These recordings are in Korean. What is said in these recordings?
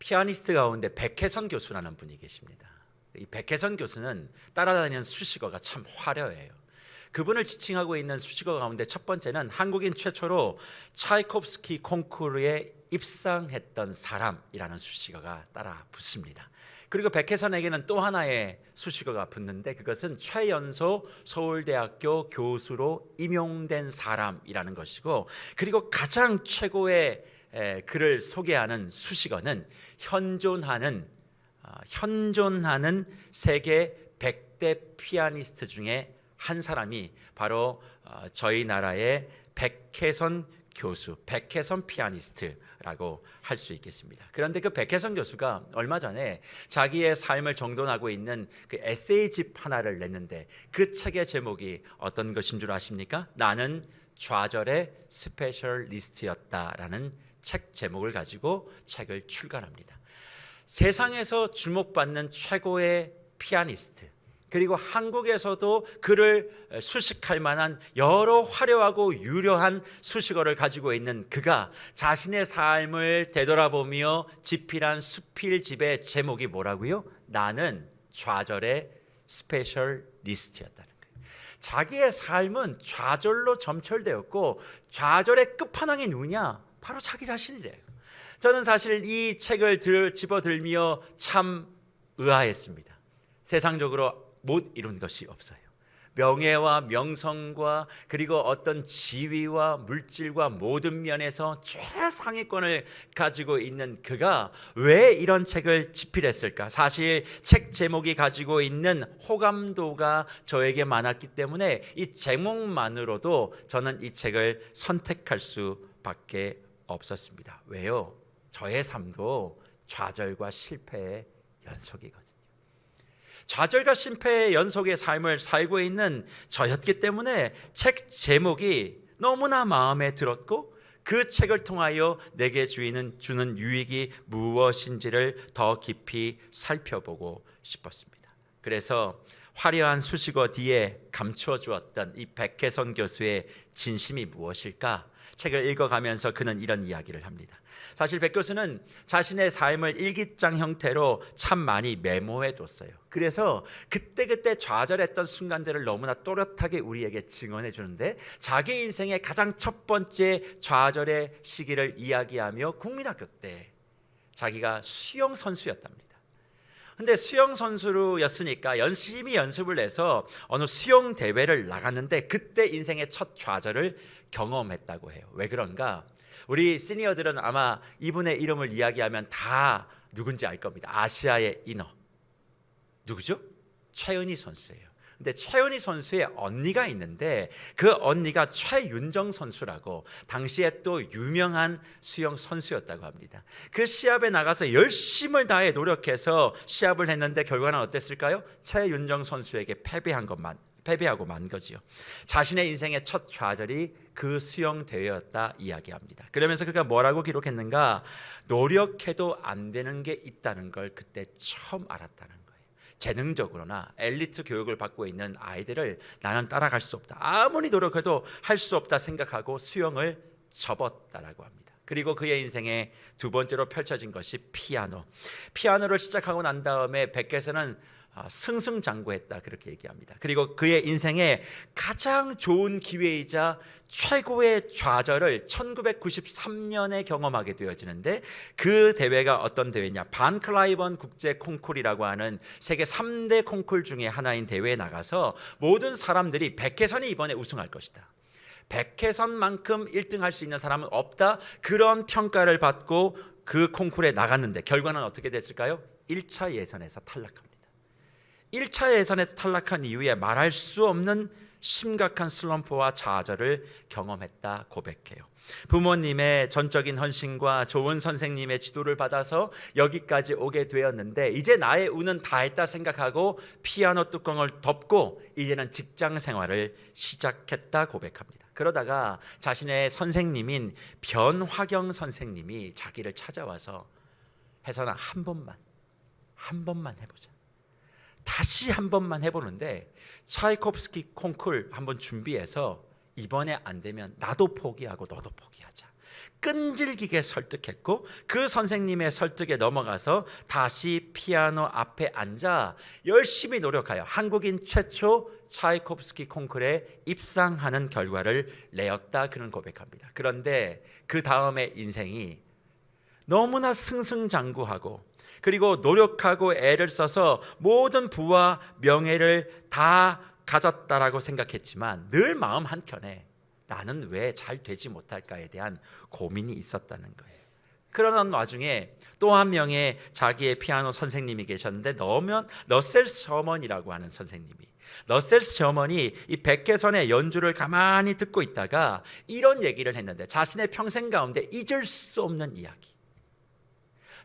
피아니스트 가운데 백혜선 교수라는 분이 계십니다. 이 백혜선 교수는 따라다니는 수식어가 참 화려해요. 그분을 지칭하고 있는 수식어 가운데 첫 번째는 한국인 최초로 차이콥스키 콩쿠르에 입상했던 사람이라는 수식어가 따라 붙습니다. 그리고 백혜선에게는 또 하나의 수식어가 붙는데 그것은 최연소 서울대학교 교수로 임용된 사람이라는 것이고, 그리고 가장 최고의 그를 소개하는 수식어는 현존하는 세계 100대 피아니스트 중에 한 사람이 바로 저희 나라의 백혜선 교수, 백혜선 피아니스트라고 할 수 있겠습니다. 그런데 그 백혜선 교수가 얼마 전에 자기의 삶을 정돈하고 있는 그 에세이집 하나를 냈는데 그 책의 제목이 어떤 것인 줄 아십니까? 나는 좌절의 스페셜리스트였다라는 책 제목을 가지고 책을 출간합니다. 세상에서 주목받는 최고의 피아니스트, 그리고 한국에서도 그를 수식할 만한 여러 화려하고 유려한 수식어를 가지고 있는 그가 자신의 삶을 되돌아보며 집필한 수필집의 제목이 뭐라고요? 나는 좌절의 스페셜리스트였다는 거예요. 자기의 삶은 좌절로 점철되었고 좌절의 끝판왕이 누구냐? 바로 자기 자신이래요. 저는 사실 이 책을 집어들며 참 의아했습니다. 세상적으로 못 이룬 것이 없어요. 명예와 명성과 그리고 어떤 지위와 물질과 모든 면에서 최상위권을 가지고 있는 그가 왜 이런 책을 집필했을까? 사실 책 제목이 가지고 있는 호감도가 저에게 많았기 때문에 이 제목만으로도 저는 이 책을 선택할 수밖에 없었습니다. 왜요? 저의 삶도 좌절과 실패의 연속이거든요. 좌절과 실패의 연속의 삶을 살고 있는 저였기 때문에 책 제목이 너무나 마음에 들었고 그 책을 통하여 내게 주는 유익이 무엇인지를 더 깊이 살펴보고 싶었습니다. 그래서 화려한 수식어 뒤에 감추어 주었던 이 백혜선 교수의 진심이 무엇일까? 책을 읽어가면서 그는 이런 이야기를 합니다. 사실 백 교수는 자신의 삶을 일기장 형태로 참 많이 메모해 뒀어요. 그래서 그때그때 좌절했던 순간들을 너무나 또렷하게 우리에게 증언해 주는데, 자기 인생의 가장 첫 번째 좌절의 시기를 이야기하며 국민학교 때 자기가 수영 선수였답니다. 근데 수영 선수였으니까 열심히 연습을 해서 어느 수영 대회를 나갔는데 그때 인생의 첫 좌절을 경험했다고 해요. 왜 그런가? 우리 시니어들은 아마 이분의 이름을 이야기하면 다 누군지 알 겁니다. 아시아의 인어 누구죠? 최은희 선수예요. 근데 최은희 선수의 언니가 있는데 그 언니가 최윤정 선수라고 당시에 또 유명한 수영 선수였다고 합니다. 그 시합에 나가서 열심을 다해 노력해서 시합을 했는데 결과는 어땠을까요? 최윤정 선수에게 패배하고 만 거지요. 자신의 인생의 첫 좌절이 그 수영 대회였다 이야기합니다. 그러면서 그가 뭐라고 기록했는가? 노력해도 안 되는 게 있다는 걸 그때 처음 알았다는 거예요. 재능적으로나 엘리트 교육을 받고 있는 아이들을 나는 따라갈 수 없다, 아무리 노력해도 할 수 없다 생각하고 수영을 접었다라고 합니다. 그리고 그의 인생의 두 번째로 펼쳐진 것이 피아노를 시작하고 난 다음에 백혜선은 승승장구했다 그렇게 얘기합니다. 그리고 그의 인생의 가장 좋은 기회이자 최고의 좌절을 1993년에 경험하게 되어지는데 그 대회가 어떤 대회냐? 반 클라이번 국제 콩쿨이라고 하는 세계 3대 콩쿨 중에 하나인 대회에 나가서 모든 사람들이 백혜선이 이번에 우승할 것이다, 백혜선만큼 1등할 수 있는 사람은 없다, 그런 평가를 받고 그 콩쿨에 나갔는데 결과는 어떻게 됐을까요? 1차 예선에서 탈락합니다. 1차 예선에서 탈락한 이후에 말할 수 없는 심각한 슬럼프와 좌절을 경험했다 고백해요. 부모님의 전적인 헌신과 좋은 선생님의 지도를 받아서 여기까지 오게 되었는데 이제 나의 운은 다 했다 생각하고 피아노 뚜껑을 덮고 이제는 직장 생활을 시작했다 고백합니다. 그러다가 자신의 선생님인 변화경 선생님이 자기를 찾아와서 혜선아, 한 번만 해보자, 다시 한 번만 해보는데 차이콥스키 콩쿨 한번 준비해서 이번에 안 되면 나도 포기하고 너도 포기하자, 끈질기게 설득했고 그 선생님의 설득에 넘어가서 다시 피아노 앞에 앉아 열심히 노력하여 한국인 최초 차이코프스키 콩쿠르에 입상하는 결과를 내었다, 그런 고백합니다. 그런데 그 다음에 인생이 너무나 승승장구하고 그리고 노력하고 애를 써서 모든 부와 명예를 다 가졌다라고 생각했지만 늘 마음 한켠에 나는 왜 잘 되지 못할까에 대한 고민이 있었다는 거예요. 그러는 와중에 또 한 명의 자기의 피아노 선생님이 계셨는데 러셀 셔먼이라고 하는 선생님이, 러셀 셔먼이 이 백개선의 연주를 가만히 듣고 있다가 이런 얘기를 했는데, 자신의 평생 가운데 잊을 수 없는 이야기,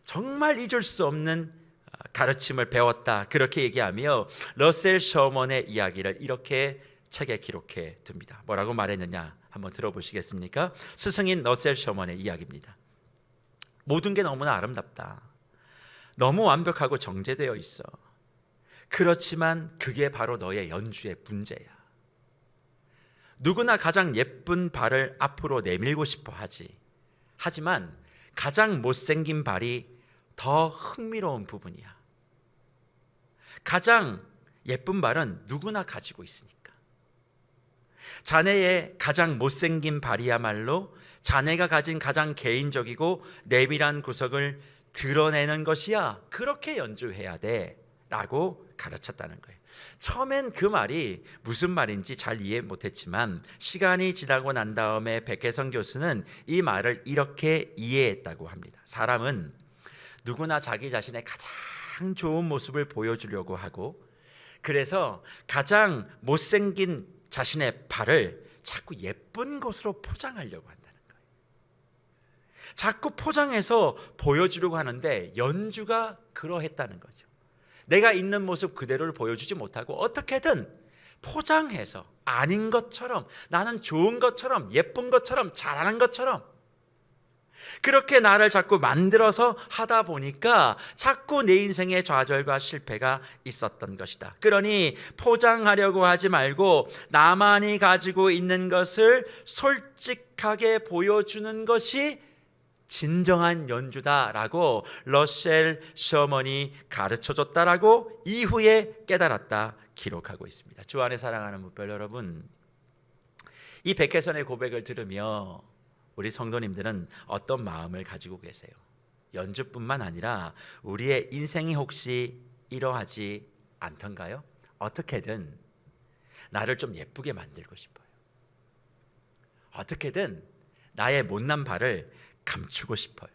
정말 잊을 수 없는 가르침을 배웠다, 그렇게 얘기하며 러셀 셔먼의 이야기를 이렇게 책에 기록해 둡니다. 뭐라고 말했느냐 한번 들어보시겠습니까? 스승인 러셀 셔먼의 이야기입니다. 모든 게 너무나 아름답다. 너무 완벽하고 정제되어 있어. 그렇지만 그게 바로 너의 연주의 문제야. 누구나 가장 예쁜 발을 앞으로 내밀고 싶어 하지. 하지만 가장 못생긴 발이 더 흥미로운 부분이야. 가장 예쁜 발은 누구나 가지고 있으니까. 자네의 가장 못생긴 발이야말로 자네가 가진 가장 개인적이고 내밀한 구석을 드러내는 것이야. 그렇게 연주해야 돼 라고 가르쳤다는 거예요. 처음엔 그 말이 무슨 말인지 잘 이해 못했지만 시간이 지나고 난 다음에 백혜성 교수는 이 말을 이렇게 이해했다고 합니다. 사람은 누구나 자기 자신의 가장 좋은 모습을 보여주려고 하고, 그래서 가장 못생긴 자신의 발을 자꾸 예쁜 것으로 포장하려고 한다는 거예요. 자꾸 포장해서 보여주려고 하는데 연주가 그러했다는 거죠. 내가 있는 모습 그대로를 보여주지 못하고 어떻게든 포장해서 아닌 것처럼, 나는 좋은 것처럼, 예쁜 것처럼, 잘하는 것처럼 그렇게 나를 자꾸 만들어서 하다 보니까 자꾸 내 인생에 좌절과 실패가 있었던 것이다. 그러니 포장하려고 하지 말고 나만이 가지고 있는 것을 솔직하게 보여주는 것이 진정한 연주다라고 러셀 셔먼이 가르쳐줬다라고 이후에 깨달았다 기록하고 있습니다. 주 안에 사랑하는 무별 여러분, 이 백혜선의 고백을 들으며 우리 성도님들은 어떤 마음을 가지고 계세요? 연주뿐만 아니라 우리의 인생이 혹시 이러하지 않던가요? 어떻게든 나를 좀 예쁘게 만들고 싶어요. 어떻게든 나의 못난 발을 감추고 싶어요.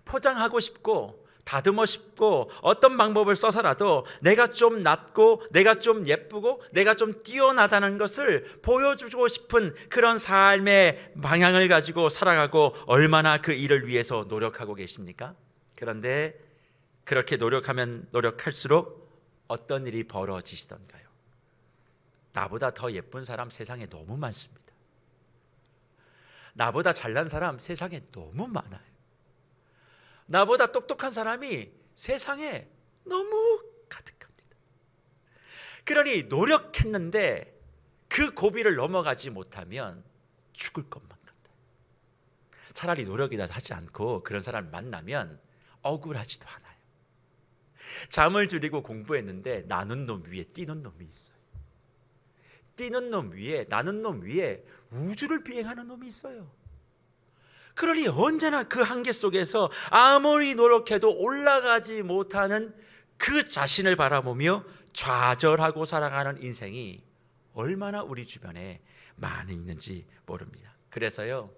포장하고 싶고 다듬어 싶고 어떤 방법을 써서라도 내가 좀 낫고 내가 좀 예쁘고 내가 좀 뛰어나다는 것을 보여주고 싶은 그런 삶의 방향을 가지고 살아가고 얼마나 그 일을 위해서 노력하고 계십니까? 그런데 그렇게 노력하면 노력할수록 어떤 일이 벌어지시던가요? 나보다 더 예쁜 사람 세상에 너무 많습니다. 나보다 잘난 사람 세상에 너무 많아요. 나보다 똑똑한 사람이 세상에 너무 가득합니다. 그러니 노력했는데 그 고비를 넘어가지 못하면 죽을 것만 같아요. 차라리 노력이라도 하지 않고 그런 사람을 만나면 억울하지도 않아요. 잠을 줄이고 공부했는데 나는 놈 위에 뛰는 놈이 있어요. 뛰는 놈 위에, 나는 놈 위에 우주를 비행하는 놈이 있어요. 그러니 언제나 그 한계 속에서 아무리 노력해도 올라가지 못하는 그 자신을 바라보며 좌절하고 살아가는 인생이 얼마나 우리 주변에 많이 있는지 모릅니다. 그래서요,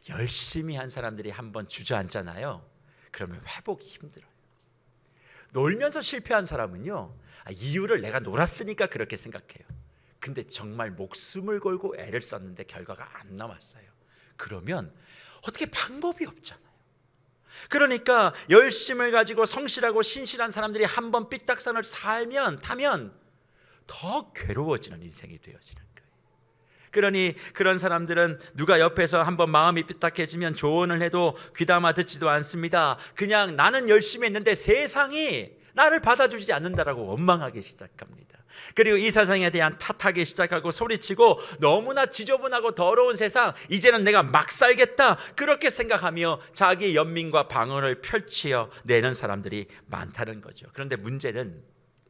열심히 한 사람들이 한번 주저앉잖아요. 그러면 회복이 힘들어요. 놀면서 실패한 사람은요, 이유를 내가 놀았으니까 그렇게 생각해요. 근데 정말 목숨을 걸고 애를 썼는데 결과가 안 나왔어요. 그러면 어떻게 방법이 없잖아요. 그러니까 열심을 가지고 성실하고 신실한 사람들이 한번 삐딱선을 타면 더 괴로워지는 인생이 되어지는 거예요. 그러니 그런 사람들은 누가 옆에서 한번 마음이 삐딱해지면 조언을 해도 귀담아 듣지도 않습니다. 그냥 나는 열심히 했는데 세상이 나를 받아주지 않는다라고 원망하기 시작합니다. 그리고 이 세상에 대한 탓하기 시작하고 소리치고 너무나 지저분하고 더러운 세상, 이제는 내가 막 살겠다 그렇게 생각하며 자기 연민과 방언을 펼치어 내는 사람들이 많다는 거죠. 그런데 문제는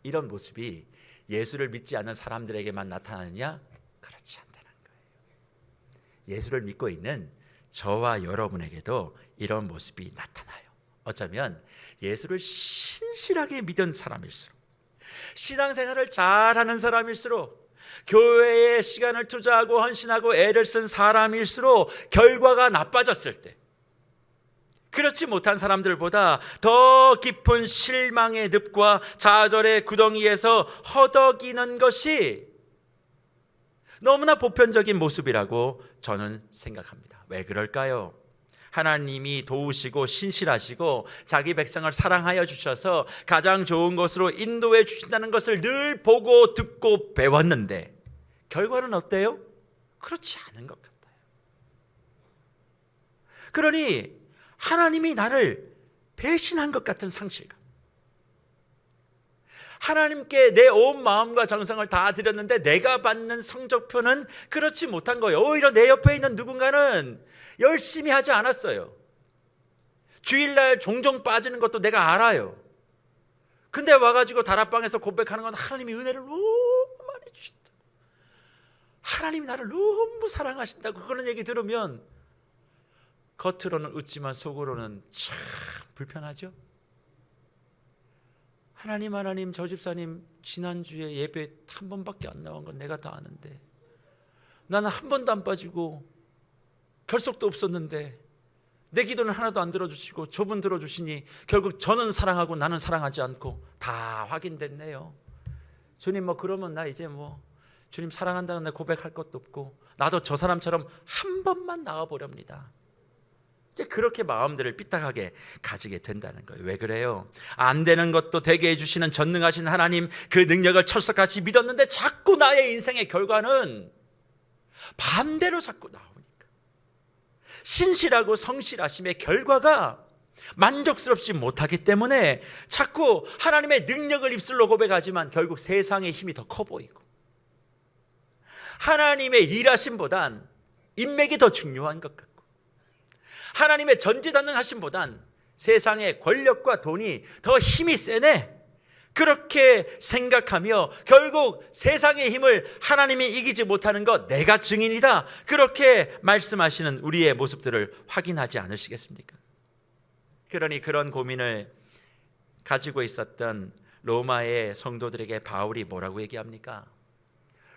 이런 모습이 예수를 믿지 않는 사람들에게만 나타나느냐? 그렇지 않다는 거예요. 예수를 믿고 있는 저와 여러분에게도 이런 모습이 나타나요. 어쩌면 예수를 신실하게 믿은 사람일수록, 신앙생활을 잘하는 사람일수록, 교회에 시간을 투자하고 헌신하고 애를 쓴 사람일수록 결과가 나빠졌을 때, 그렇지 못한 사람들보다 더 깊은 실망의 늪과 좌절의 구덩이에서 허덕이는 것이 너무나 보편적인 모습이라고 저는 생각합니다. 왜 그럴까요? 하나님이 도우시고 신실하시고 자기 백성을 사랑하여 주셔서 가장 좋은 곳으로 인도해 주신다는 것을 늘 보고 듣고 배웠는데 결과는 어때요? 그렇지 않은 것 같아요. 그러니 하나님이 나를 배신한 것 같은 상실감, 하나님께 내 온 마음과 정성을 다 드렸는데 내가 받는 성적표는 그렇지 못한 거예요. 오히려 내 옆에 있는 누군가는 열심히 하지 않았어요. 주일날 종종 빠지는 것도 내가 알아요. 근데 와가지고 다락방에서 고백하는 건 하나님이 은혜를 너무 많이 주신다, 하나님이 나를 너무 사랑하신다고 그런 얘기 들으면 겉으로는 웃지만 속으로는 참 불편하죠. 하나님 저 집사님 지난주에 예배 한 번밖에 안 나온 건 내가 다 아는데 나는 한 번도 안 빠지고 결석도 없었는데 내 기도는 하나도 안 들어주시고 저분 들어주시니 결국 저는 사랑하고 나는 사랑하지 않고 다 확인됐네요. 주님 그러면 나 이제 주님 사랑한다는 내 고백할 것도 없고 나도 저 사람처럼 한 번만 나와보렵니다. 이제 그렇게 마음들을 삐딱하게 가지게 된다는 거예요. 왜 그래요? 안 되는 것도 되게 해주시는 전능하신 하나님, 그 능력을 철석같이 믿었는데 자꾸 나의 인생의 결과는 반대로 자꾸 나오니까 신실하고 성실하심의 결과가 만족스럽지 못하기 때문에 자꾸 하나님의 능력을 입술로 고백하지만 결국 세상의 힘이 더 커 보이고 하나님의 일하심보단 인맥이 더 중요한 것 같고 하나님의 전지전능하심보단 세상의 권력과 돈이 더 힘이 세네 그렇게 생각하며 결국 세상의 힘을 하나님이 이기지 못하는 것 내가 증인이다 그렇게 말씀하시는 우리의 모습들을 확인하지 않으시겠습니까? 그러니 그런 고민을 가지고 있었던 로마의 성도들에게 바울이 뭐라고 얘기합니까?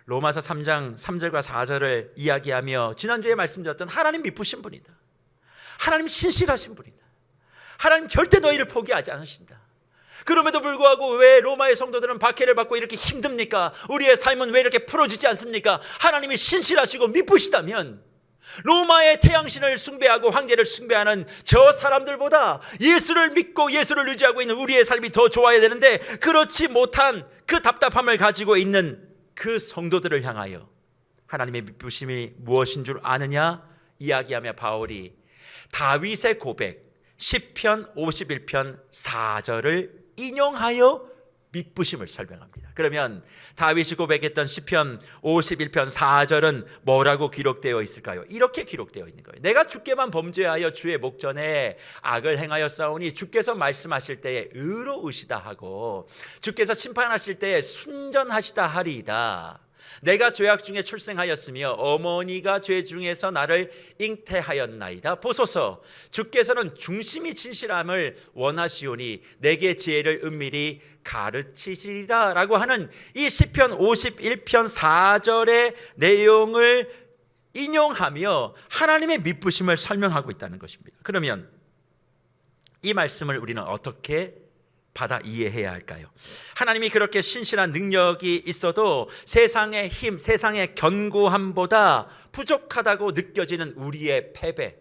로마서 3장 3절과 4절을 이야기하며 지난주에 말씀드렸던 하나님 미쁘신 분이다, 하나님 신실하신 분이다, 하나님 절대 너희를 포기하지 않으신다. 그럼에도 불구하고 왜 로마의 성도들은 박해를 받고 이렇게 힘듭니까? 우리의 삶은 왜 이렇게 풀어지지 않습니까? 하나님이 신실하시고 미쁘시다면 로마의 태양신을 숭배하고 황제를 숭배하는 저 사람들보다 예수를 믿고 예수를 의지하고 있는 우리의 삶이 더 좋아야 되는데 그렇지 못한 그 답답함을 가지고 있는 그 성도들을 향하여 하나님의 미쁘심이 무엇인 줄 아느냐 이야기하며 바울이 다윗의 고백 시편 51편 4절을 인용하여 미쁘심을 설명합니다. 그러면 다윗이 고백했던 시편 51편 4절은 뭐라고 기록되어 있을까요? 이렇게 기록되어 있는 거예요. 내가 주께만 범죄하여 주의 목전에 악을 행하여 싸우니 주께서 말씀하실 때에 의로우시다 하고 주께서 심판하실 때에 순전하시다 하리이다. 내가 죄악 중에 출생하였으며 어머니가 죄 중에서 나를 잉태하였나이다. 보소서, 주께서는 중심이 진실함을 원하시오니 내게 지혜를 은밀히 가르치시리라 라고 하는 이 시편 51편 4절의 내용을 인용하며 하나님의 미쁘심을 설명하고 있다는 것입니다. 그러면 이 말씀을 우리는 어떻게 받아 이해해야 할까요? 하나님이 그렇게 신실한 능력이 있어도 세상의 힘, 세상의 견고함보다 부족하다고 느껴지는 우리의 패배,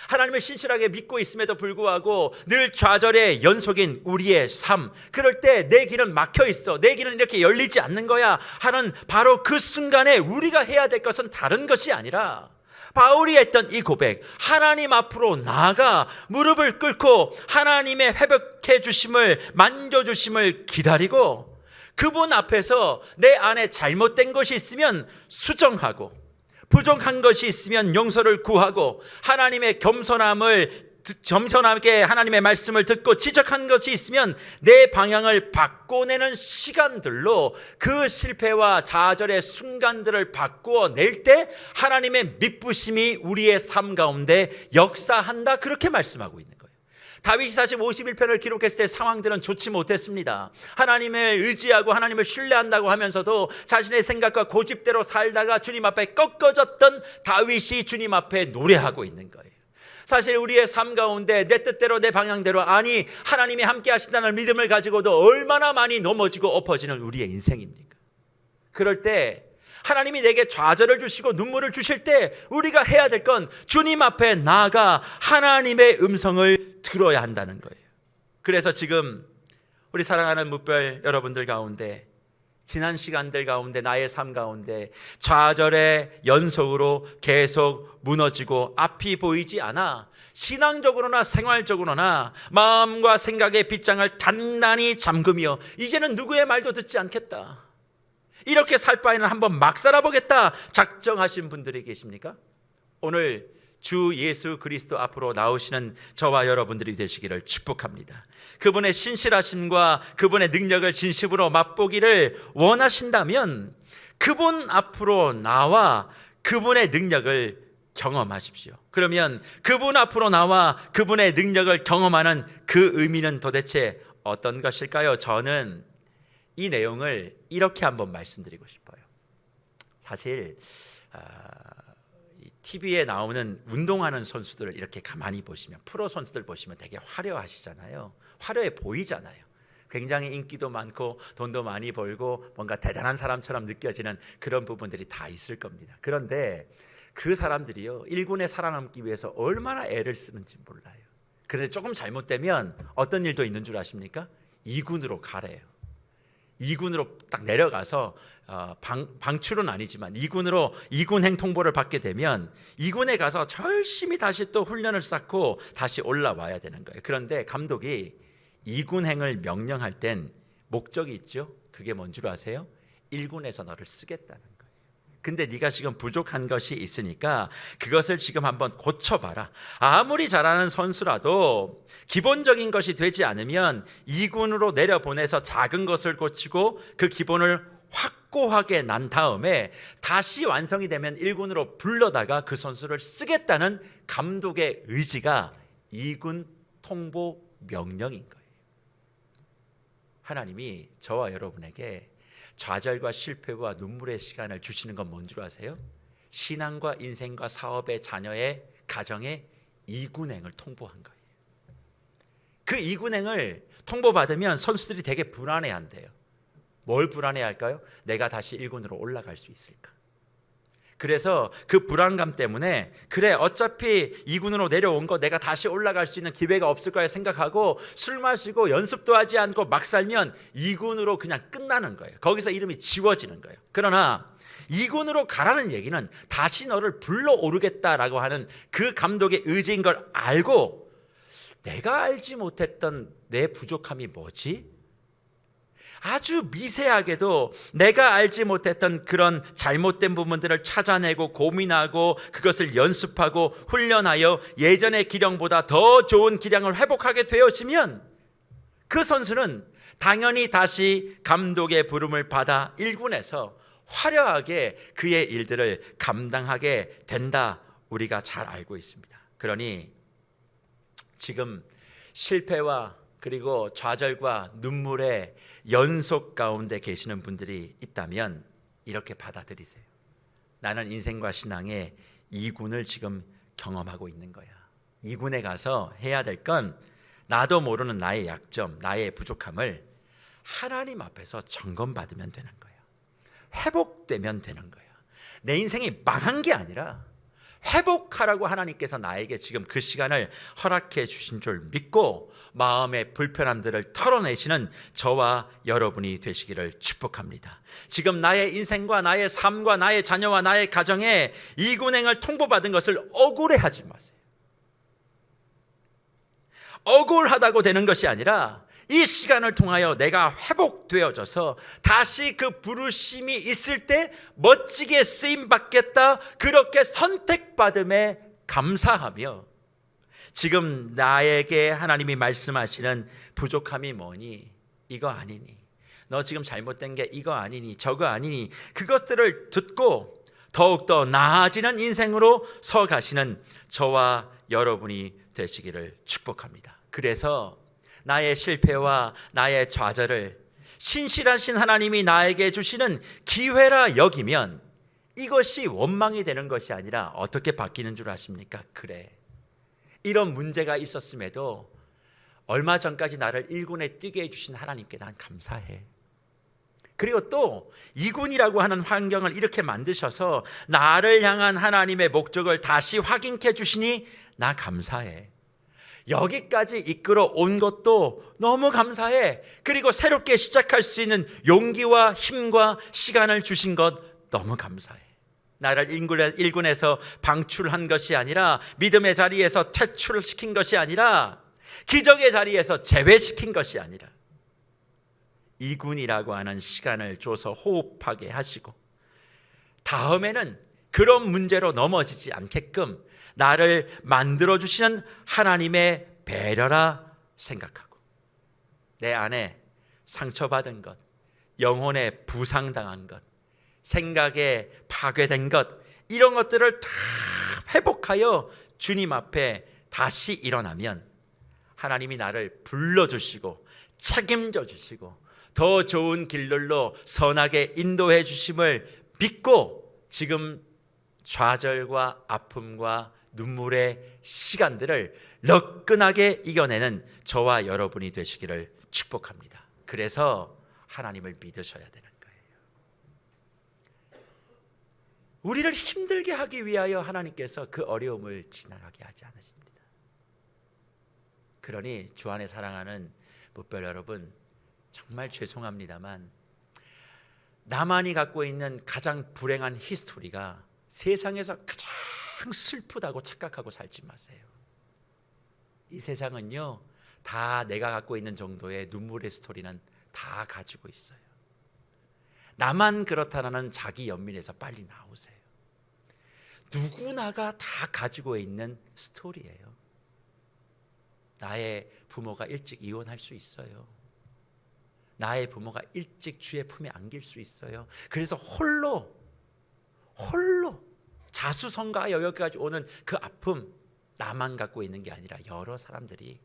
하나님을 신실하게 믿고 있음에도 불구하고 늘 좌절의 연속인 우리의 삶, 그럴 때 내 길은 막혀 있어, 내 길은 이렇게 열리지 않는 거야 하는 바로 그 순간에 우리가 해야 될 것은 다른 것이 아니라 바울이 했던 이 고백, 하나님 앞으로 나아가 무릎을 꿇고 하나님의 회복해 주심을, 만져주심을 기다리고 그분 앞에서 내 안에 잘못된 것이 있으면 수정하고, 부족한 것이 있으면 용서를 구하고, 하나님의 겸손하게 하나님의 말씀을 듣고 지적한 것이 있으면 내 방향을 바꿔내는 시간들로 그 실패와 좌절의 순간들을 바꾸어낼 때 하나님의 믿부심이 우리의 삶 가운데 역사한다, 그렇게 말씀하고 있는 거예요. 다윗이 사실 51편을 기록했을 때 상황들은 좋지 못했습니다. 하나님을 의지하고 하나님을 신뢰한다고 하면서도 자신의 생각과 고집대로 살다가 주님 앞에 꺾어졌던 다윗이 주님 앞에 노래하고 있는 거예요. 사실 우리의 삶 가운데 내 뜻대로 내 방향대로, 아니 하나님이 함께 하신다는 믿음을 가지고도 얼마나 많이 넘어지고 엎어지는 우리의 인생입니까? 그럴 때 하나님이 내게 좌절을 주시고 눈물을 주실 때 우리가 해야 될 건 주님 앞에 나아가 하나님의 음성을 들어야 한다는 거예요. 그래서 지금 우리 사랑하는 묵별 여러분들 가운데, 지난 시간들 가운데 나의 삶 가운데 좌절의 연속으로 계속 무너지고 앞이 보이지 않아 신앙적으로나 생활적으로나 마음과 생각의 빗장을 단단히 잠그며 이제는 누구의 말도 듣지 않겠다, 이렇게 살 바에는 한번 막 살아보겠다 작정하신 분들이 계십니까? 오늘 주 예수 그리스도 앞으로 나오시는 저와 여러분들이 되시기를 축복합니다. 그분의 신실하심과 그분의 능력을 진심으로 맛보기를 원하신다면 그분 앞으로 나와 그분의 능력을 경험하십시오. 그러면 그분 앞으로 나와 그분의 능력을 경험하는 그 의미는 도대체 어떤 것일까요? 저는 이 내용을 이렇게 한번 말씀드리고 싶어요. 사실 TV에 나오는 운동하는 선수들을 이렇게 가만히 보시면, 프로 선수들 보시면 되게 화려하시잖아요. 화려해 보이잖아요. 굉장히 인기도 많고 돈도 많이 벌고 뭔가 대단한 사람처럼 느껴지는 그런 부분들이 다 있을 겁니다. 그런데 그 사람들이요, 1군에 살아남기 위해서 얼마나 애를 쓰는지 몰라요. 그런데 조금 잘못되면 어떤 일도 있는 줄 아십니까? 2군으로 가래요. 2군으로 딱 내려가서 방출은 아니지만 2군 행통보를 받게 되면 2군에 가서 열심히 다시 또 훈련을 쌓고 다시 올라와야 되는 거예요. 그런데 감독이 2군 행을 명령할 땐 목적이 있죠. 그게 뭔 줄 아세요? 1군에서 너를 쓰겠다는 거예요. 근데 네가 지금 부족한 것이 있으니까 그것을 지금 한번 고쳐봐라. 아무리 잘하는 선수라도 기본적인 것이 되지 않으면 2군으로 내려보내서 작은 것을 고치고 그 기본을 확고하게 난 다음에 다시 완성이 되면 1군으로 불러다가 그 선수를 쓰겠다는 감독의 의지가 2군 통보 명령인 거예요. 하나님이 저와 여러분에게 좌절과 실패와 눈물의 시간을 주시는 건 뭔 줄 아세요? 신앙과 인생과 사업의 자녀의 가정의 2군행을 통보한 거예요. 그 2군행을 통보받으면 선수들이 되게 불안해한대요. 뭘 불안해할까요? 내가 다시 1군으로 올라갈 수 있을까? 그래서 그 불안감 때문에 그래 어차피 2군으로 내려온 거 내가 다시 올라갈 수 있는 기회가 없을 거야 생각하고 술 마시고 연습도 하지 않고 막 살면 2군으로 그냥 끝나는 거예요. 거기서 이름이 지워지는 거예요. 그러나 2군으로 가라는 얘기는 다시 너를 불러오르겠다라고 하는 그 감독의 의지인 걸 알고 내가 알지 못했던 내 부족함이 뭐지? 아주 미세하게도 내가 알지 못했던 그런 잘못된 부분들을 찾아내고 고민하고 그것을 연습하고 훈련하여 예전의 기량보다 더 좋은 기량을 회복하게 되어지면 그 선수는 당연히 다시 감독의 부름을 받아 1군에서 화려하게 그의 일들을 감당하게 된다, 우리가 잘 알고 있습니다. 그러니 지금 실패와 그리고 좌절과 눈물의 연속 가운데 계시는 분들이 있다면 이렇게 받아들이세요. 나는 인생과 신앙의 2군을 지금 경험하고 있는 거야. 2군에 가서 해야 될 건 나도 모르는 나의 약점, 나의 부족함을 하나님 앞에서 점검받으면 되는 거야. 회복되면 되는 거야. 내 인생이 망한 게 아니라 회복하라고 하나님께서 나에게 지금 그 시간을 허락해 주신 줄 믿고 마음의 불편함들을 털어내시는 저와 여러분이 되시기를 축복합니다. 지금 나의 인생과 나의 삶과 나의 자녀와 나의 가정에 2군행을 통보받은 것을 억울해하지 마세요. 억울하다고 되는 것이 아니라 이 시간을 통하여 내가 되어져서 다시 그 부르심이 있을 때 멋지게 쓰임 받겠다, 그렇게 선택받음에 감사하며, 지금 나에게 하나님이 말씀하시는 부족함이 뭐니? 이거 아니니? 너 지금 잘못된 게 이거 아니니? 저거 아니니? 그것들을 듣고 더욱더 나아지는 인생으로 서 가시는 저와 여러분이 되시기를 축복합니다. 그래서 나의 실패와 나의 좌절을 신실하신 하나님이 나에게 주시는 기회라 여기면 이것이 원망이 되는 것이 아니라 어떻게 바뀌는 줄 아십니까? 그래, 이런 문제가 있었음에도 얼마 전까지 나를 1군에 뛰게 해주신 하나님께 난 감사해. 그리고 또 2군이라고 하는 환경을 이렇게 만드셔서 나를 향한 하나님의 목적을 다시 확인해 주시니 나 감사해. 여기까지 이끌어 온 것도 너무 감사해. 그리고 새롭게 시작할 수 있는 용기와 힘과 시간을 주신 것 너무 감사해. 나를 1군에서 방출한 것이 아니라, 믿음의 자리에서 퇴출을 시킨 것이 아니라, 기적의 자리에서 제외시킨 것이 아니라 2군이라고 하는 시간을 줘서 호흡하게 하시고, 다음에는 그런 문제로 넘어지지 않게끔 나를 만들어주시는 하나님의 배려라 생각하고, 내 안에 상처받은 것, 영혼에 부상당한 것, 생각에 파괴된 것, 이런 것들을 다 회복하여 주님 앞에 다시 일어나면 하나님이 나를 불러주시고 책임져 주시고 더 좋은 길들로 선하게 인도해 주심을 믿고, 지금 좌절과 아픔과 눈물의 시간들을 너끈하게 이겨내는 저와 여러분이 되시기를 축복합니다. 그래서 하나님을 믿으셔야 되는 거예요. 우리를 힘들게 하기 위하여 하나님께서 그 어려움을 지나가게 하지 않으십니다. 그러니 주 안에 사랑하는 뭇별 여러분, 정말 죄송합니다만 나만이 갖고 있는 가장 불행한 히스토리가 세상에서 가장 슬프다고 착각하고 살지 마세요. 이 세상은요, 다 내가 갖고 있는 정도의 눈물의 스토리는 다 가지고 있어요. 나만 그렇다는 자기 연민에서 빨리 나오세요. 누구나가 다 가지고 있는 스토리예요. 나의 부모가 일찍 이혼할 수 있어요. 나의 부모가 일찍 주의 품에 안길 수 있어요. 그래서 홀로 자수성가 여기까지 오는 그 아픔, 나만 갖고 있는 게 아니라 여러 사람들이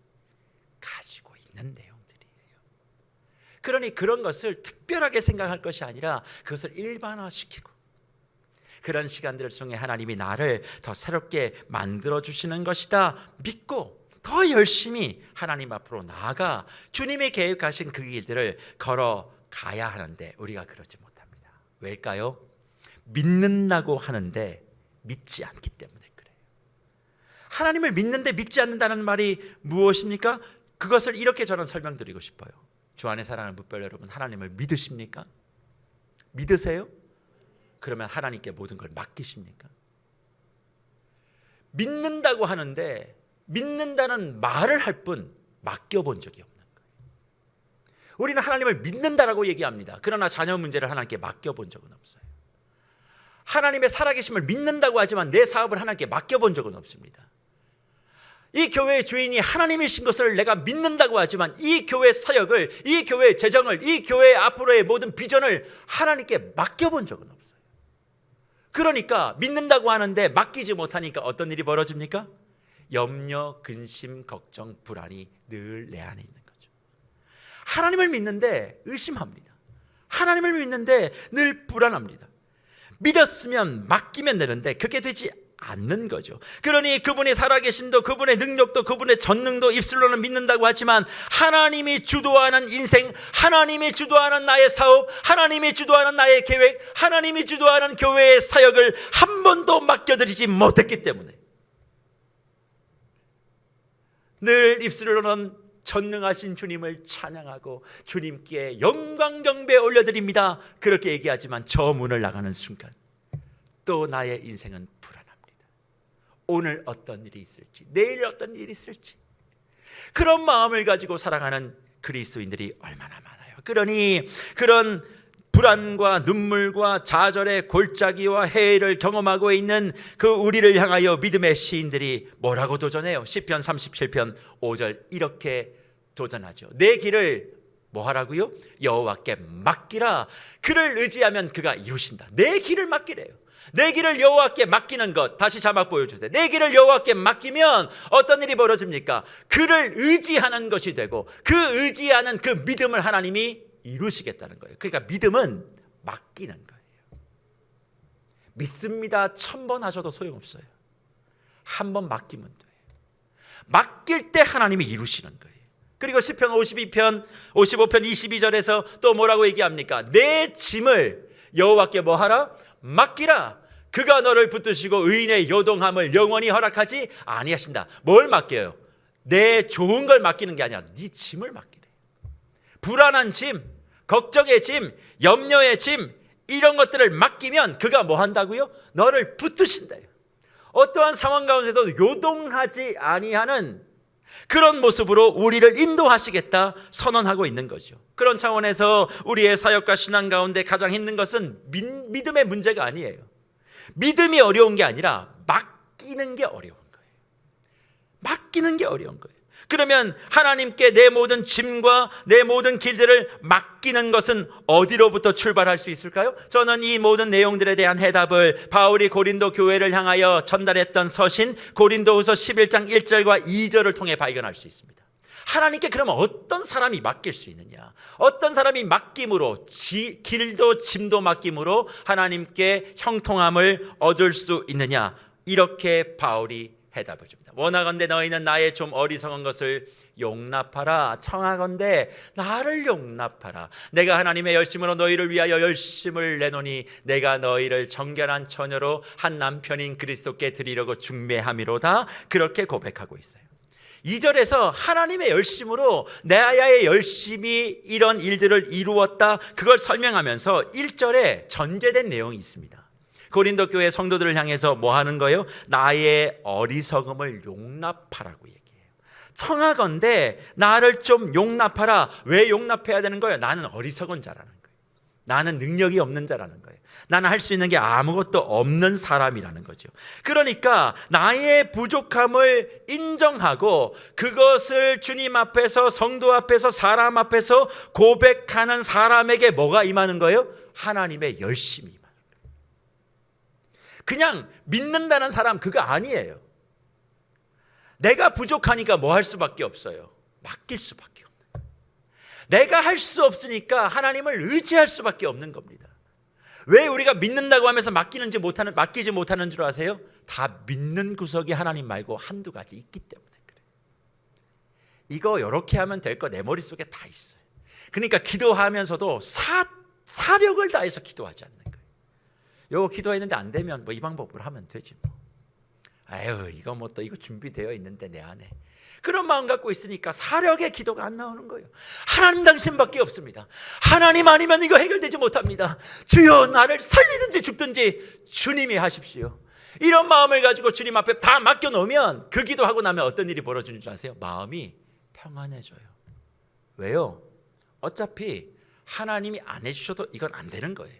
가지고 있는 내용들이에요. 그러니 그런 것을 특별하게 생각할 것이 아니라 그것을 일반화시키고, 그런 시간들을 통해 하나님이 나를 더 새롭게 만들어주시는 것이다 믿고 더 열심히 하나님 앞으로 나아가 주님이 계획하신 그 길들을 걸어가야 하는데 우리가 그러지 못합니다. 왜일까요? 믿는다고 하는데 믿지 않기 때문에 그래요. 하나님을 믿는데 믿지 않는다는 말이 무엇입니까? 그것을 이렇게 저는 설명드리고 싶어요. 주 안에 사랑하는 뭇별 여러분, 하나님을 믿으십니까? 믿으세요? 그러면 하나님께 모든 걸 맡기십니까? 믿는다고 하는데 믿는다는 말을 할 뿐 맡겨본 적이 없는 거예요. 우리는 하나님을 믿는다라고 얘기합니다. 그러나 자녀 문제를 하나님께 맡겨본 적은 없어요. 하나님의 살아계심을 믿는다고 하지만 내 사업을 하나님께 맡겨본 적은 없습니다. 이 교회의 주인이 하나님이신 것을 내가 믿는다고 하지만 이 교회 사역을, 이 교회의 재정을, 이 교회의 앞으로의 모든 비전을 하나님께 맡겨본 적은 없어요. 그러니까 믿는다고 하는데 맡기지 못하니까 어떤 일이 벌어집니까? 염려, 근심, 걱정, 불안이 늘 내 안에 있는 거죠. 하나님을 믿는데 의심합니다. 하나님을 믿는데 늘 불안합니다. 믿었으면 맡기면 되는데 그게 되지 않는 거죠. 그러니 그분이 살아계심도, 그분의 능력도, 그분의 전능도 입술로는 믿는다고 하지만 하나님이 주도하는 인생, 하나님이 주도하는 나의 사업, 하나님이 주도하는 나의 계획, 하나님이 주도하는 교회의 사역을 한 번도 맡겨드리지 못했기 때문에 늘 입술로는 전능하신 주님을 찬양하고 주님께 영광 경배 올려드립니다. 그렇게 얘기하지만 저 문을 나가는 순간 또 나의 인생은 불안합니다. 오늘 어떤 일이 있을지, 내일 어떤 일이 있을지, 그런 마음을 가지고 살아가는 그리스도인들이 얼마나 많아요. 그러니 그런 불안과 눈물과 좌절의 골짜기와 해를 경험하고 있는 그 우리를 향하여 믿음의 시인들이 뭐라고 도전해요? 시편 37편 5절 이렇게 도전하죠. 내 길을 뭐 하라고요? 여호와께 맡기라. 그를 의지하면 그가 이루신다. 내 길을 맡기래요. 내 길을 여호와께 맡기는 것. 다시 자막 보여주세요. 내 길을 여호와께 맡기면 어떤 일이 벌어집니까? 그를 의지하는 것이 되고 그 의지하는 그 믿음을 하나님이 이루시겠다는 거예요. 그러니까 믿음은 맡기는 거예요. 믿습니다 1000번 하셔도 소용없어요. 한 번 맡기면 돼요. 맡길 때 하나님이 이루시는 거예요. 그리고 시편 55편 22절에서 또 뭐라고 얘기합니까? 내 짐을 여호와께 뭐 하라? 맡기라. 그가 너를 붙드시고 의인의 요동함을 영원히 허락하지 아니하신다. 뭘 맡겨요? 내 좋은 걸 맡기는 게 아니라 네 짐을 맡기래. 불안한 짐, 걱정의 짐, 염려의 짐, 이런 것들을 맡기면 그가 뭐 한다고요? 너를 붙드신대요. 어떠한 상황 가운데도 요동하지 아니하는 그런 모습으로 우리를 인도하시겠다 선언하고 있는 거죠. 그런 차원에서 우리의 사역과 신앙 가운데 가장 힘든 것은 믿음의 문제가 아니에요. 믿음이 어려운 게 아니라 맡기는 게 어려운 거예요. 맡기는 게 어려운 거예요. 그러면 하나님께 내 모든 짐과 내 모든 길들을 맡기는 것은 어디로부터 출발할 수 있을까요? 저는 이 모든 내용들에 대한 해답을 바울이 고린도 교회를 향하여 전달했던 서신 고린도후서 11장 1절과 2절을 통해 발견할 수 있습니다. 하나님께 그러면 어떤 사람이 맡길 수 있느냐? 어떤 사람이 맡김으로 길도 짐도 맡김으로 하나님께 형통함을 얻을 수 있느냐? 이렇게 바울이 해답을 줍니다. 원하건대 너희는 나의 좀 어리석은 것을 용납하라. 청하건대 나를 용납하라. 내가 하나님의 열심으로 너희를 위하여 열심을 내노니 내가 너희를 정결한 처녀로 한 남편인 그리스도께 드리려고 중매함이로다. 그렇게 고백하고 있어요. 2절에서 하나님의 열심으로 나의 열심이 이런 일들을 이루었다. 그걸 설명하면서 1절에 전제된 내용이 있습니다. 고린도 교회 성도들을 향해서 뭐 하는 거예요? 나의 어리석음을 용납하라고 얘기해요. 청하건대 나를 좀 용납하라. 왜 용납해야 되는 거예요? 나는 어리석은 자라는 거예요. 나는 능력이 없는 자라는 거예요. 나는 할 수 있는 게 아무것도 없는 사람이라는 거죠. 그러니까 나의 부족함을 인정하고 그것을 주님 앞에서 성도 앞에서 사람 앞에서 고백하는 사람에게 뭐가 임하는 거예요? 하나님의 열심이 임하는 거예요. 그냥 믿는다는 사람 그거 아니에요. 내가 부족하니까 뭐 할 수밖에 없어요? 맡길 수밖에 없는 거예요. 내가 할 수 없으니까 하나님을 의지할 수밖에 없는 겁니다. 왜 우리가 믿는다고 하면서 맡기지 못하는 줄 아세요? 다 믿는 구석이 하나님 말고 한두 가지 있기 때문에 그래요. 이거 이렇게 하면 될 거 내 머릿속에 다 있어요. 그러니까 기도하면서도 사력을 다해서 기도하지 않는 거예요. 요거 기도했는데 안 되면 뭐 이 방법으로 하면 되지 뭐. 아유 이거 뭐 또 이거 준비되어 있는데 내 안에 그런 마음 갖고 있으니까 사력의 기도가 안 나오는 거예요. 하나님 당신밖에 없습니다. 하나님 아니면 이거 해결되지 못합니다. 주여 나를 살리든지 죽든지 주님이 하십시오. 이런 마음을 가지고 주님 앞에 다 맡겨놓으면 그 기도하고 나면 어떤 일이 벌어지는 줄 아세요? 마음이 평안해져요. 왜요? 어차피 하나님이 안 해주셔도 이건 안 되는 거예요.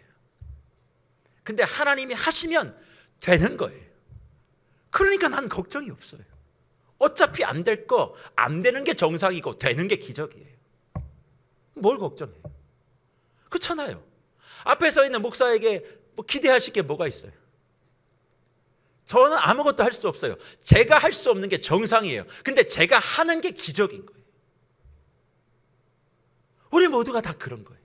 근데 하나님이 하시면 되는 거예요. 그러니까 난 걱정이 없어요. 어차피 안 될 거 안 되는 게 정상이고 되는 게 기적이에요. 뭘 걱정해요? 그렇잖아요. 앞에 서 있는 목사에게 뭐 기대하실 게 뭐가 있어요? 저는 아무것도 할 수 없어요. 제가 할 수 없는 게 정상이에요. 근데 제가 하는 게 기적인 거예요. 우리 모두가 다 그런 거예요.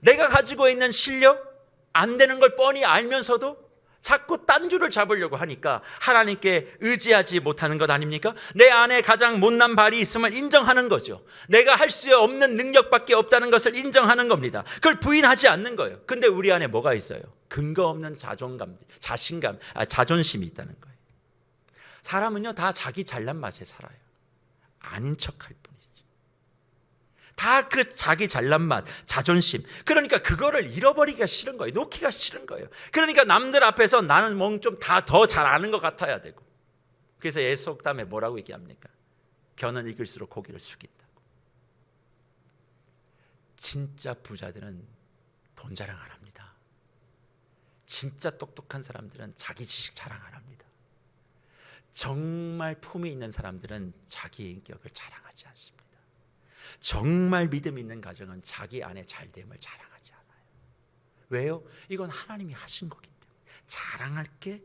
내가 가지고 있는 실력 안 되는 걸 뻔히 알면서도 자꾸 딴 줄을 잡으려고 하니까 하나님께 의지하지 못하는 것 아닙니까? 내 안에 가장 못난 발이 있음을 인정하는 거죠. 내가 할 수 없는 능력밖에 없다는 것을 인정하는 겁니다. 그걸 부인하지 않는 거예요. 근데 우리 안에 뭐가 있어요? 근거 없는 자존심이 있다는 거예요. 사람은요 다 자기 잘난 맛에 살아요. 아닌 척할 뿐이지. 다 그 자기 잘난 맛, 자존심. 그러니까 그거를 잃어버리기가 싫은 거예요. 놓기가 싫은 거예요. 그러니까 남들 앞에서 나는 뭐 좀 다 더 잘 아는 것 같아야 되고. 그래서 예수 속담에 뭐라고 얘기합니까? 겨는 익을수록 고기를 숙인다고. 진짜 부자들은 돈 자랑 안 합니다. 진짜 똑똑한 사람들은 자기 지식 자랑 안 합니다. 정말 품이 있는 사람들은 자기 인격을 자랑하지 않습니다. 정말 믿음 있는 가정은 자기 안에 잘됨을 자랑하지 않아요. 왜요? 이건 하나님이 하신 거기 때문에 자랑할 게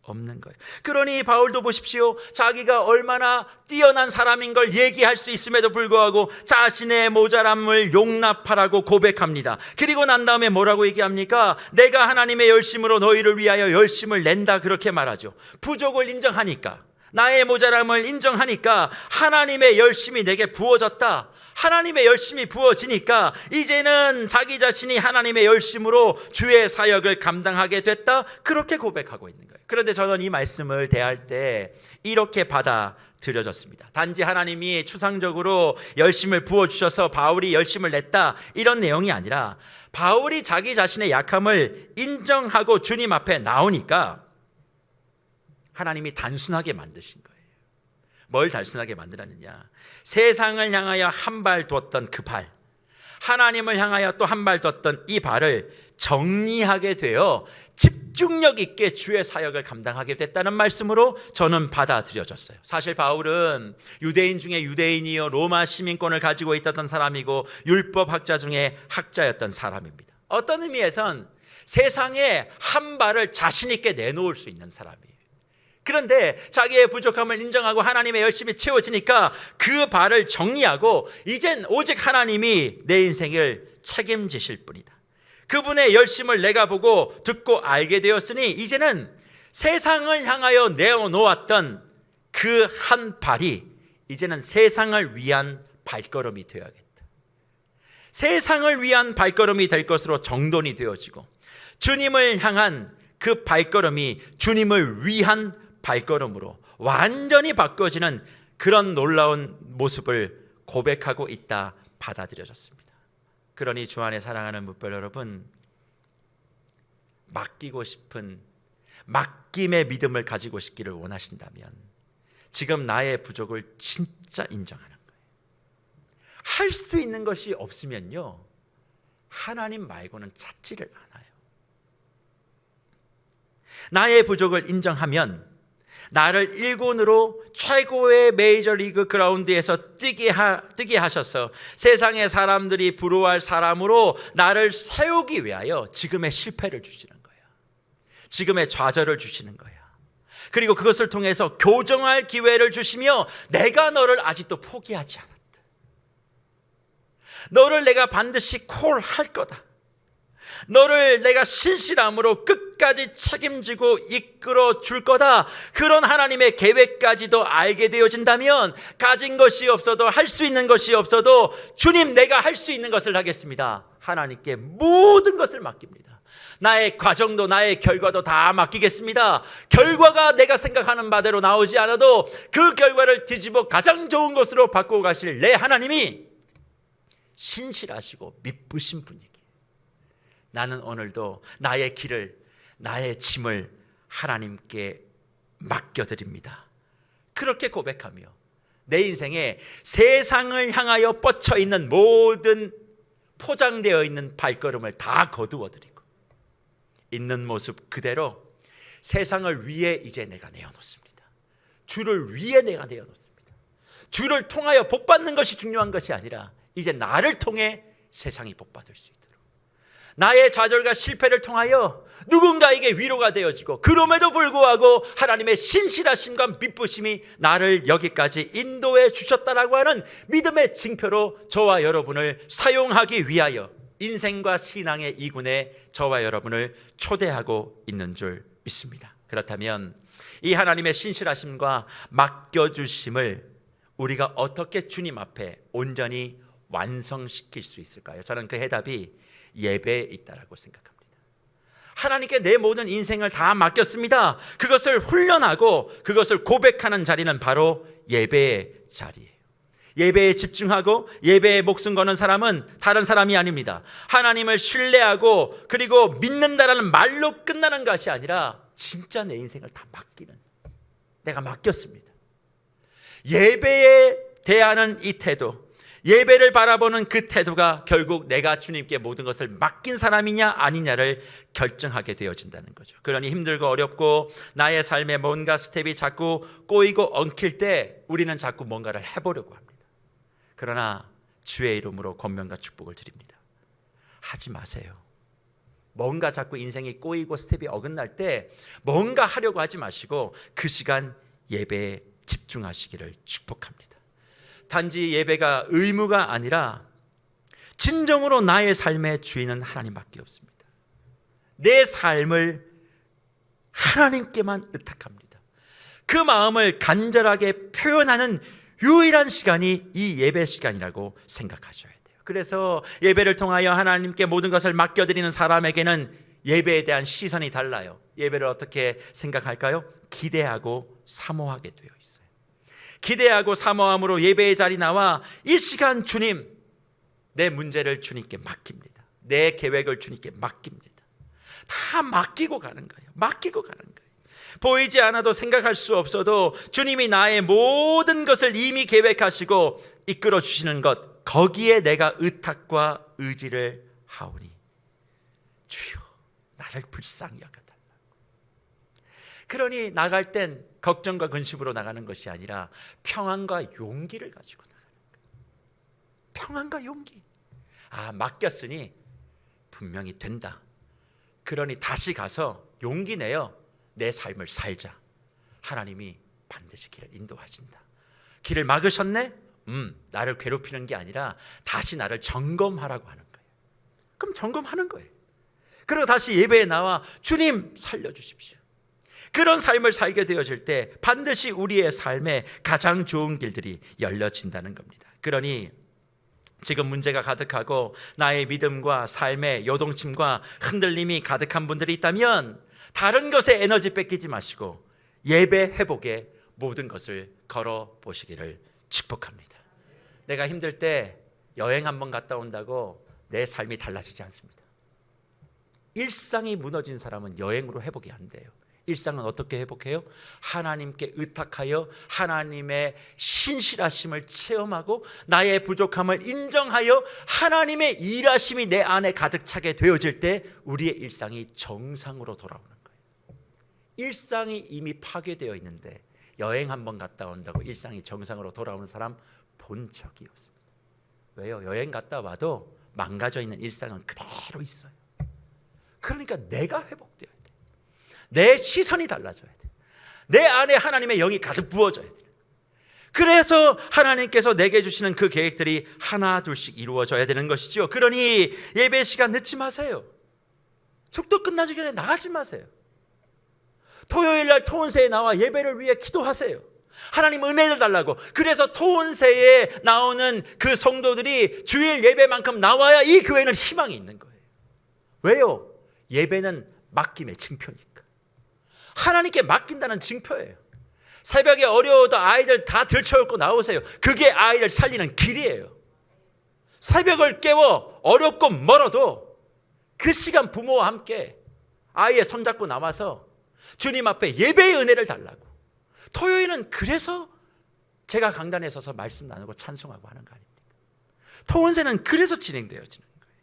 없는 거예요. 그러니 바울도 보십시오. 자기가 얼마나 뛰어난 사람인 걸 얘기할 수 있음에도 불구하고 자신의 모자람을 용납하라고 고백합니다. 그리고 난 다음에 뭐라고 얘기합니까? 내가 하나님의 열심으로 너희를 위하여 열심을 낸다, 그렇게 말하죠. 부족을 인정하니까, 나의 모자람을 인정하니까 하나님의 열심이 내게 부어졌다. 하나님의 열심이 부어지니까 이제는 자기 자신이 하나님의 열심으로 주의 사역을 감당하게 됐다, 그렇게 고백하고 있는 거예요. 그런데 저는 이 말씀을 대할 때 이렇게 받아들여졌습니다. 단지 하나님이 추상적으로 열심을 부어주셔서 바울이 열심을 냈다, 이런 내용이 아니라 바울이 자기 자신의 약함을 인정하고 주님 앞에 나오니까 하나님이 단순하게 만드신 거예요. 뭘 단순하게 만들었느냐? 세상을 향하여 한 발 뒀던 그 발, 하나님을 향하여 또 한 발 뒀던 이 발을 정리하게 되어 집중력 있게 주의 사역을 감당하게 됐다는 말씀으로 저는 받아들여졌어요. 사실 바울은 유대인 중에 유대인이요 로마 시민권을 가지고 있었던 사람이고 율법학자 중에 학자였던 사람입니다. 어떤 의미에선 세상에 한 발을 자신 있게 내놓을 수 있는 사람이에요. 그런데 자기의 부족함을 인정하고 하나님의 열심이 채워지니까 그 발을 정리하고 이젠 오직 하나님이 내 인생을 책임지실 분이다, 그분의 열심을 내가 보고 듣고 알게 되었으니 이제는 세상을 향하여 내어놓았던 그 한 발이 이제는 세상을 위한 발걸음이 되어야겠다. 세상을 위한 발걸음이 될 것으로 정돈이 되어지고 주님을 향한 그 발걸음이 주님을 위한 발걸음으로 완전히 바꿔지는 그런 놀라운 모습을 고백하고 있다 받아들여졌습니다. 그러니 주 안에 사랑하는 뭇별 여러분, 맡기고 싶은 맡김의 믿음을 가지고 싶기를 원하신다면 지금 나의 부족을 진짜 인정하는 거예요. 할 수 있는 것이 없으면요, 하나님 말고는 찾지를 않아요. 나의 부족을 인정하면 나를 일군으로 최고의 메이저리그 그라운드에서 뛰게 하셔서 세상의 사람들이 부러워할 사람으로 나를 세우기 위하여 지금의 실패를 주시는 거예요. 지금의 좌절을 주시는 거예요. 그리고 그것을 통해서 교정할 기회를 주시며 내가 너를 아직도 포기하지 않았다, 너를 내가 반드시 콜할 거다, 너를 내가 신실함으로 끝까지 책임지고 이끌어 줄 거다, 그런 하나님의 계획까지도 알게 되어진다면 가진 것이 없어도, 할 수 있는 것이 없어도 주님, 내가 할 수 있는 것을 하겠습니다, 하나님께 모든 것을 맡깁니다. 나의 과정도 나의 결과도 다 맡기겠습니다. 결과가 내가 생각하는 바대로 나오지 않아도 그 결과를 뒤집어 가장 좋은 것으로 바꾸어 가실 내 하나님이 신실하시고 미쁘신 분이기에 나는 오늘도 나의 길을, 나의 짐을 하나님께 맡겨드립니다. 그렇게 고백하며 내 인생에 세상을 향하여 뻗쳐 있는 모든 포장되어 있는 발걸음을 다 거두어드리고 있는 모습 그대로 세상을 위해 이제 내가 내어놓습니다. 주를 위해 내가 내어놓습니다. 주를 통하여 복받는 것이 중요한 것이 아니라 이제 나를 통해 세상이 복받을 수 있도록, 나의 좌절과 실패를 통하여 누군가에게 위로가 되어지고 그럼에도 불구하고 하나님의 신실하심과 미쁘심이 나를 여기까지 인도해 주셨다라고 하는 믿음의 징표로 저와 여러분을 사용하기 위하여 인생과 신앙의 이군에 저와 여러분을 초대하고 있는 줄 믿습니다. 그렇다면 이 하나님의 신실하심과 맡겨주심을 우리가 어떻게 주님 앞에 온전히 완성시킬 수 있을까요? 저는 그 해답이 예배에 있다라고 생각합니다. 하나님께 내 모든 인생을 다 맡겼습니다. 그것을 훈련하고 그것을 고백하는 자리는 바로 예배의 자리예요. 예배에 집중하고 예배에 목숨 거는 사람은 다른 사람이 아닙니다. 하나님을 신뢰하고 그리고 믿는다라는 말로 끝나는 것이 아니라 진짜 내 인생을 다 맡기는, 내가 맡겼습니다. 예배에 대하는 이 태도, 예배를 바라보는 그 태도가 결국 내가 주님께 모든 것을 맡긴 사람이냐 아니냐를 결정하게 되어진다는 거죠. 그러니 힘들고 어렵고 나의 삶에 뭔가 스텝이 자꾸 꼬이고 엉킬 때 우리는 자꾸 뭔가를 해보려고 합니다. 그러나 주의 이름으로 권면과 축복을 드립니다. 하지 마세요. 뭔가 자꾸 인생이 꼬이고 스텝이 어긋날 때 뭔가 하려고 하지 마시고 그 시간 예배에 집중하시기를 축복합니다. 단지 예배가 의무가 아니라 진정으로 나의 삶의 주인은 하나님밖에 없습니다. 내 삶을 하나님께만 의탁합니다. 그 마음을 간절하게 표현하는 유일한 시간이 이 예배 시간이라고 생각하셔야 돼요. 그래서 예배를 통하여 하나님께 모든 것을 맡겨드리는 사람에게는 예배에 대한 시선이 달라요. 예배를 어떻게 생각할까요? 기대하고 사모하게 되어 있어요. 기대하고 사모함으로 예배의 자리 나와 이 시간 주님, 내 문제를 주님께 맡깁니다. 내 계획을 주님께 맡깁니다. 다 맡기고 가는 거예요. 맡기고 가는 거예요. 보이지 않아도 생각할 수 없어도 주님이 나의 모든 것을 이미 계획하시고 이끌어 주시는 것, 거기에 내가 의탁과 의지를 하오니 주여 나를 불쌍히 여겨달라. 그러니 나갈 땐 걱정과 근심으로 나가는 것이 아니라 평안과 용기를 가지고 나가는 거예요. 평안과 용기. 맡겼으니 분명히 된다. 그러니 다시 가서 용기 내어 내 삶을 살자. 하나님이 반드시 길을 인도하신다. 길을 막으셨네? 나를 괴롭히는 게 아니라 다시 나를 점검하라고 하는 거예요. 그럼 점검하는 거예요. 그리고 다시 예배에 나와 주님 살려주십시오. 그런 삶을 살게 되어질 때 반드시 우리의 삶에 가장 좋은 길들이 열려진다는 겁니다. 그러니 지금 문제가 가득하고 나의 믿음과 삶의 요동침과 흔들림이 가득한 분들이 있다면 다른 것에 에너지 뺏기지 마시고 예배 회복에 모든 것을 걸어보시기를 축복합니다. 내가 힘들 때 여행 한번 갔다 온다고 내 삶이 달라지지 않습니다. 일상이 무너진 사람은 여행으로 회복이 안 돼요. 일상은 어떻게 회복해요? 하나님께 의탁하여 하나님의 신실하심을 체험하고 나의 부족함을 인정하여 하나님의 일하심이 내 안에 가득 차게 되어질 때 우리의 일상이 정상으로 돌아오는 거예요. 일상이 이미 파괴되어 있는데 여행 한번 갔다 온다고 일상이 정상으로 돌아오는 사람 본 적이 없습니다. 왜요? 여행 갔다 와도 망가져 있는 일상은 그대로 있어요. 그러니까 내가 회복돼야 돼. 내 시선이 달라져야 돼. 내 안에 하나님의 영이 가득 부어져야 돼. 그래서 하나님께서 내게 주시는 그 계획들이 하나 둘씩 이루어져야 되는 것이죠. 그러니 예배 시간 늦지 마세요. 축도 끝나기 전에 나가지 마세요. 토요일 날 토은세에 나와 예배를 위해 기도하세요. 하나님 은혜를 달라고. 그래서 토은세에 나오는 그 성도들이 주일 예배만큼 나와야 이 교회는 희망이 있는 거예요. 왜요? 예배는 맡김의 증표니까. 하나님께 맡긴다는 증표예요. 새벽에 어려워도 아이들 다 들쳐업고 나오세요. 그게 아이를 살리는 길이에요. 새벽을 깨워 어렵고 멀어도 그 시간 부모와 함께 아이의 손잡고 나와서 주님 앞에 예배의 은혜를 달라고. 토요일은 그래서 제가 강단에 서서 말씀 나누고 찬송하고 하는 거 아닙니까? 토은세는 그래서 진행되어지는 거예요.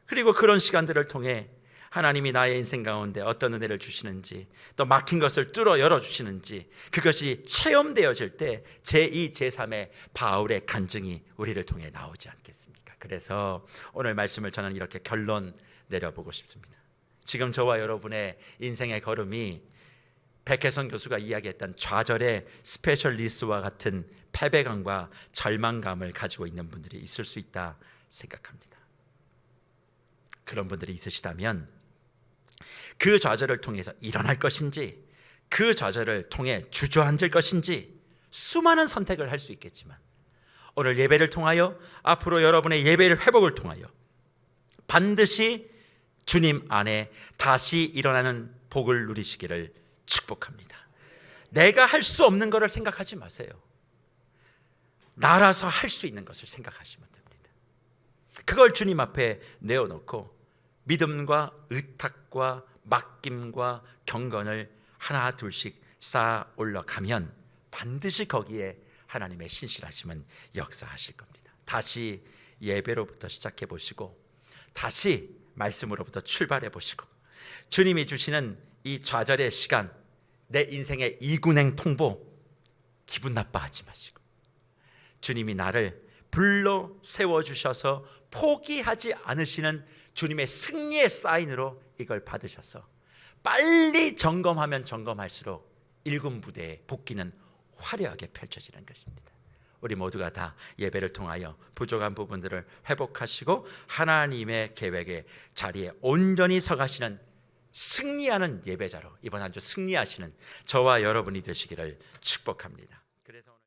그리고 그런 시간들을 통해 하나님이 나의 인생 가운데 어떤 은혜를 주시는지, 또 막힌 것을 뚫어 열어주시는지, 그것이 체험되어질 때 제2, 제3의 바울의 간증이 우리를 통해 나오지 않겠습니까? 그래서 오늘 말씀을 저는 이렇게 결론 내려보고 싶습니다. 지금 저와 여러분의 인생의 걸음이 백혜성 교수가 이야기했던 좌절의 스페셜리스트와 같은 패배감과 절망감을 가지고 있는 분들이 있을 수 있다 생각합니다. 그런 분들이 있으시다면 그 좌절을 통해서 일어날 것인지, 그 좌절을 통해 주저앉을 것인지 수많은 선택을 할 수 있겠지만 오늘 예배를 통하여, 앞으로 여러분의 예배를 회복을 통하여 반드시 주님 안에 다시 일어나는 복을 누리시기를 축복합니다. 내가 할 수 없는 것을 생각하지 마세요. 나라서 할 수 있는 것을 생각하시면 됩니다. 그걸 주님 앞에 내어놓고 믿음과 의탁과 맡김과 경건을 하나 둘씩 쌓아 올라가면 반드시 거기에 하나님의 신실하심은 역사하실 겁니다. 다시 예배로부터 시작해 보시고 다시 말씀으로부터 출발해 보시고 주님이 주시는 이 좌절의 시간, 내 인생의 이군행 통보 기분 나빠하지 마시고 주님이 나를 불러 세워주셔서 포기하지 않으시는 주님의 승리의 사인으로 이걸 받으셔서 빨리 점검하면 점검할수록 일군 부대의 복귀는 화려하게 펼쳐지는 것입니다. 우리 모두가 다 예배를 통하여 부족한 부분들을 회복하시고 하나님의 계획의 자리에 온전히 서가시는 승리하는 예배자로 이번 한 주 승리하시는 저와 여러분이 되시기를 축복합니다.